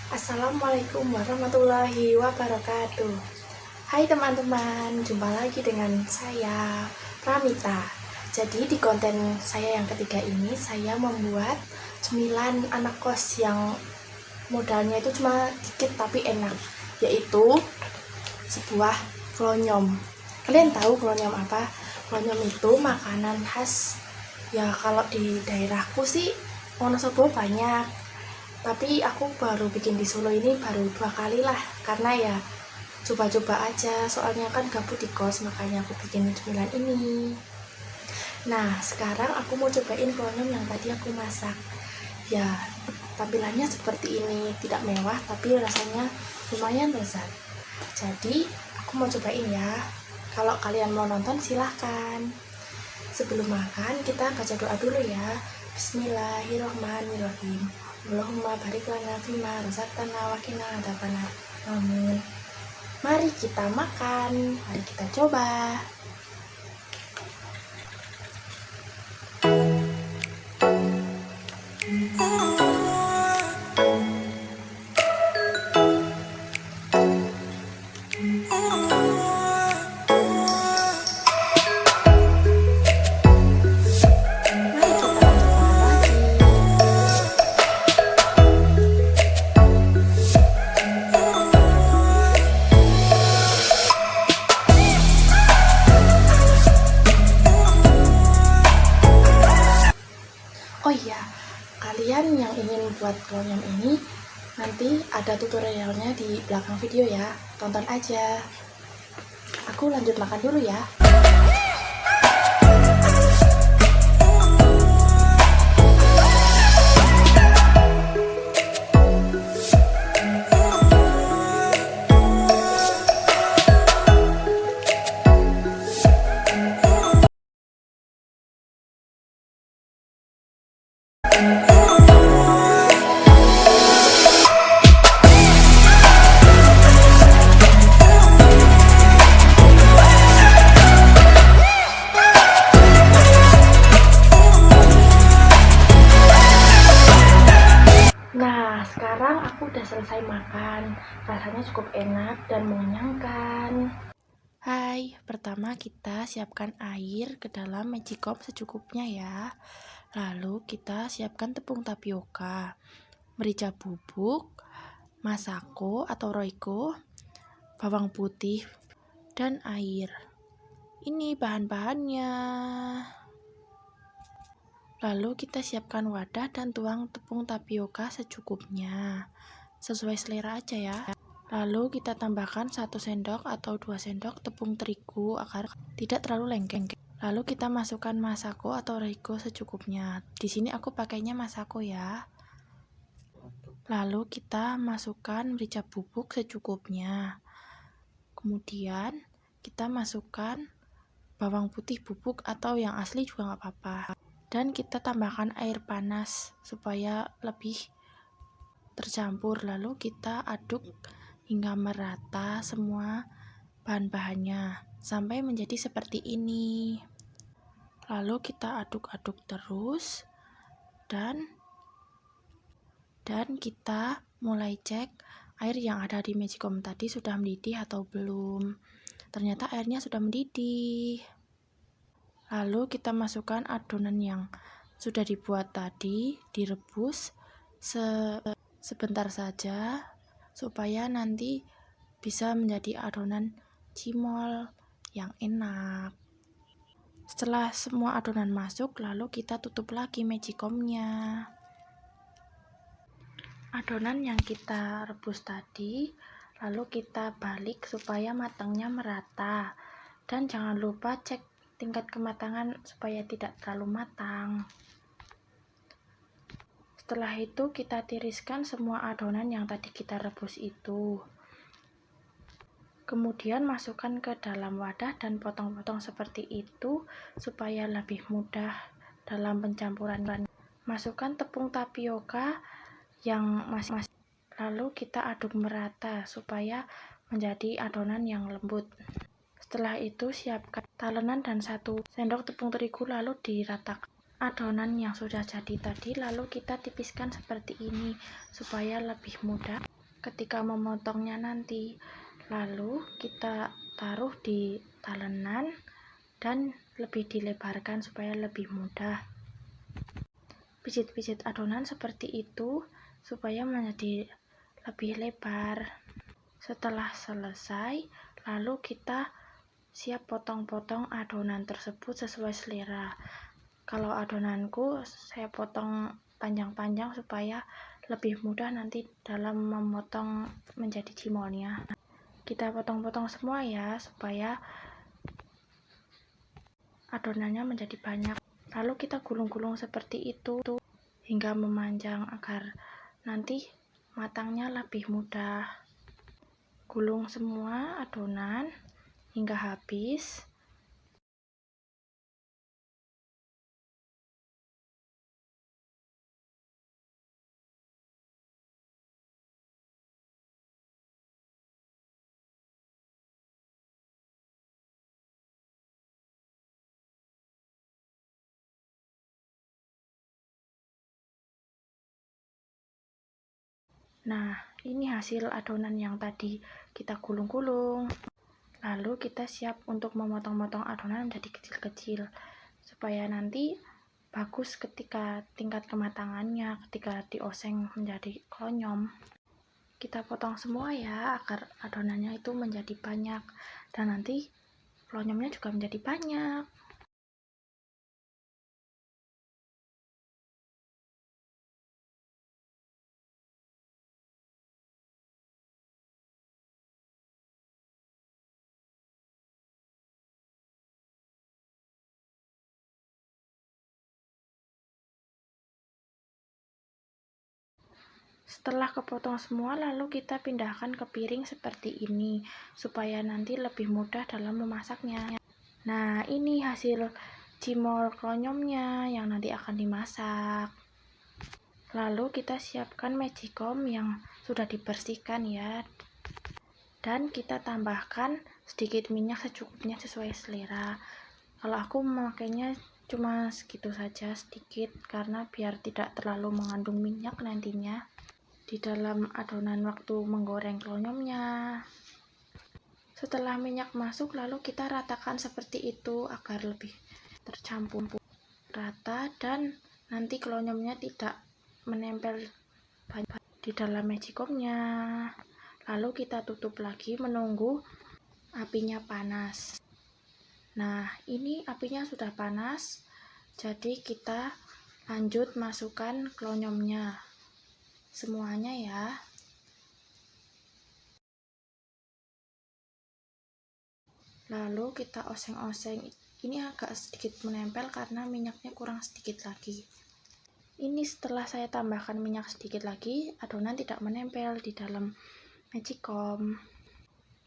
Assalamualaikum warahmatullahi wabarakatuh. Hai teman-teman, jumpa lagi dengan saya, Pramita. Jadi di konten saya yang ketiga ini, saya membuat cemilan anak kos yang modalnya itu cuma dikit tapi enak, yaitu sebuah klonyom. Kalian tahu klonyom apa? Klonyom itu makanan khas, ya kalau di daerahku sih Wonosobo banyak, tapi aku baru bikin di Solo ini baru 2 kali lah, karena ya coba-coba aja, soalnya kan gabut di kos, makanya aku bikin cemilan ini. Nah sekarang aku mau cobain klonyom yang tadi aku masak. Ya tampilannya seperti ini, tidak mewah tapi rasanya lumayan lezat. Jadi aku mau cobain ya. Kalau kalian mau nonton silahkan. Sebelum makan kita baca doa dulu ya. Bismillahirrohmanirrohim. Allahumma barik lana fima razaqtana wa qina adzabannar. Amin. Mari kita makan, mari kita coba. Oh iya, kalian yang ingin buat klonyom ini nanti ada tutorialnya di belakang video ya, tonton aja. Aku lanjut makan dulu ya. Nah, sekarang aku udah selesai makan. Rasanya cukup enak dan mengenyangkan. Hai, pertama kita siapkan air ke dalam magicom secukupnya ya. Lalu kita siapkan tepung tapioka, merica bubuk, masako atau roiko, bawang putih, dan air. Ini bahan-bahannya. Lalu kita siapkan wadah dan tuang tepung tapioka secukupnya, sesuai selera aja ya. Lalu kita tambahkan 1 sendok atau 2 sendok tepung terigu agar tidak terlalu lengket. Lalu kita masukkan masako atau roiko secukupnya. Di sini aku pakainya masako ya. Lalu kita masukkan merica bubuk secukupnya. Kemudian kita masukkan bawang putih bubuk atau yang asli juga nggak apa-apa. Dan kita tambahkan air panas supaya lebih tercampur. Lalu kita aduk hingga merata semua bahan-bahannya sampai menjadi seperti ini. Lalu kita aduk-aduk terus dan kita mulai cek air yang ada di magicom tadi sudah mendidih atau belum. Ternyata airnya sudah mendidih. Lalu kita masukkan adonan yang sudah dibuat tadi, direbus sebentar saja supaya nanti bisa menjadi adonan cimol yang enak. Setelah semua adonan masuk, lalu kita tutup lagi magicomnya. Adonan yang kita rebus tadi, lalu kita balik supaya matangnya merata. Dan jangan lupa cek tingkat kematangan supaya tidak terlalu matang. Setelah itu kita tiriskan semua adonan yang tadi kita rebus itu. Kemudian masukkan ke dalam wadah dan potong-potong seperti itu supaya lebih mudah dalam pencampuran. Masukkan tepung tapioka yang masih lalu kita aduk merata supaya menjadi adonan yang lembut. Setelah itu siapkan talenan dan 1 sendok tepung terigu lalu diratakan adonan yang sudah jadi tadi, lalu kita tipiskan seperti ini supaya lebih mudah ketika memotongnya nanti. Lalu kita taruh di talenan dan lebih dilebarkan supaya lebih mudah. Pijit-pijit adonan seperti itu supaya menjadi lebih lebar. Setelah selesai, lalu kita siap potong-potong adonan tersebut sesuai selera. Kalau adonanku saya potong panjang-panjang supaya lebih mudah nanti dalam memotong menjadi cimolnya. Kita potong-potong semua ya, supaya adonannya menjadi banyak. Lalu kita gulung-gulung seperti itu hingga memanjang agar nanti matangnya lebih mudah. Gulung semua adonan hingga habis. Nah, ini hasil adonan yang tadi kita gulung-gulung. Lalu kita siap untuk memotong-motong adonan menjadi kecil-kecil supaya nanti bagus ketika tingkat kematangannya, ketika dioseng menjadi klonyom. Kita potong semua ya, agar adonannya itu menjadi banyak dan nanti klonyomnya juga menjadi banyak. Setelah kepotong semua, lalu kita pindahkan ke piring seperti ini supaya nanti lebih mudah dalam memasaknya. Nah, ini hasil cimol klonyomnya yang nanti akan dimasak. Lalu kita siapkan magicom yang sudah dibersihkan ya, dan kita tambahkan sedikit minyak secukupnya sesuai selera. Kalau aku memakainya cuma segitu saja, sedikit, karena biar tidak terlalu mengandung minyak nantinya di dalam adonan waktu menggoreng klonyomnya. Setelah minyak masuk, lalu kita ratakan seperti itu agar lebih tercampur rata dan nanti klonyomnya tidak menempel di dalam magicomnya. Lalu kita tutup lagi menunggu apinya panas. Nah, ini apinya sudah panas, jadi kita lanjut masukkan klonyomnya semuanya ya. Lalu kita oseng-oseng. Ini agak sedikit menempel karena minyaknya kurang sedikit lagi. Ini setelah saya tambahkan minyak sedikit lagi, adonan tidak menempel di dalam magicom.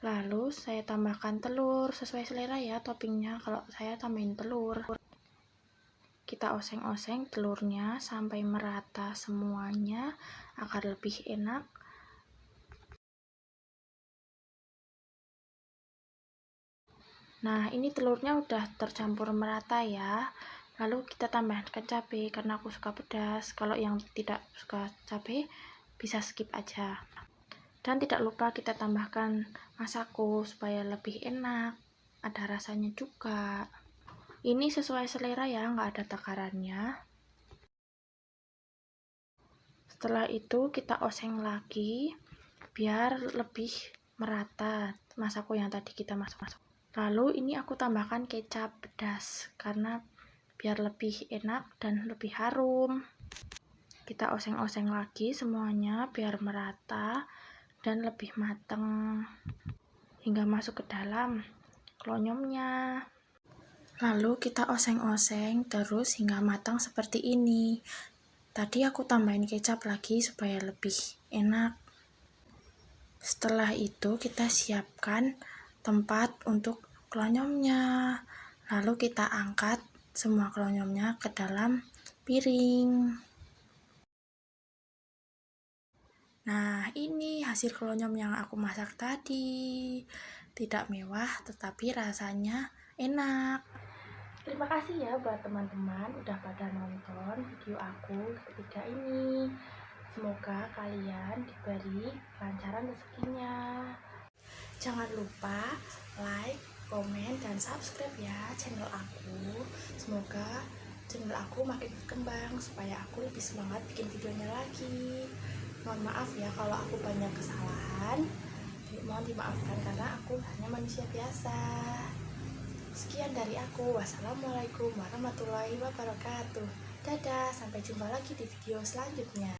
Lalu saya tambahkan telur sesuai selera ya toppingnya. Kalau saya tambahin telur. Kita oseng-oseng telurnya sampai merata semuanya agar lebih enak. Nah, ini telurnya udah tercampur merata ya. Lalu kita tambahkan cabai karena aku suka pedas. Kalau yang tidak suka cabai bisa skip aja. Dan tidak lupa kita tambahkan masako supaya lebih enak, ada rasanya juga. Ini sesuai selera ya, nggak ada takarannya. Setelah itu kita oseng lagi biar lebih merata masako yang tadi kita masuk. Lalu ini aku tambahkan kecap pedas karena biar lebih enak dan lebih harum. Kita oseng-oseng lagi semuanya biar merata dan lebih matang hingga masuk ke dalam klonyomnya. Lalu kita oseng-oseng terus hingga matang seperti ini. Tadi aku tambahin kecap lagi supaya lebih enak. Setelah itu kita siapkan tempat untuk klonyomnya. Lalu kita angkat semua klonyomnya ke dalam piring. Nah, ini hasil klonyom yang aku masak tadi. Tidak mewah, tetapi rasanya enak. Terima kasih ya buat teman-teman udah pada nonton video aku ketika ini. Semoga kalian diberi kelancaran rezekinya. Jangan lupa like, komen, dan subscribe ya channel aku. Semoga channel aku makin berkembang supaya aku lebih semangat bikin videonya lagi. Mohon maaf ya kalau aku banyak kesalahan. Mohon dimaafkan karena aku hanya manusia biasa. Sekian dari aku. Wassalamualaikum warahmatullahi wabarakatuh. Dadah, sampai jumpa lagi di video selanjutnya.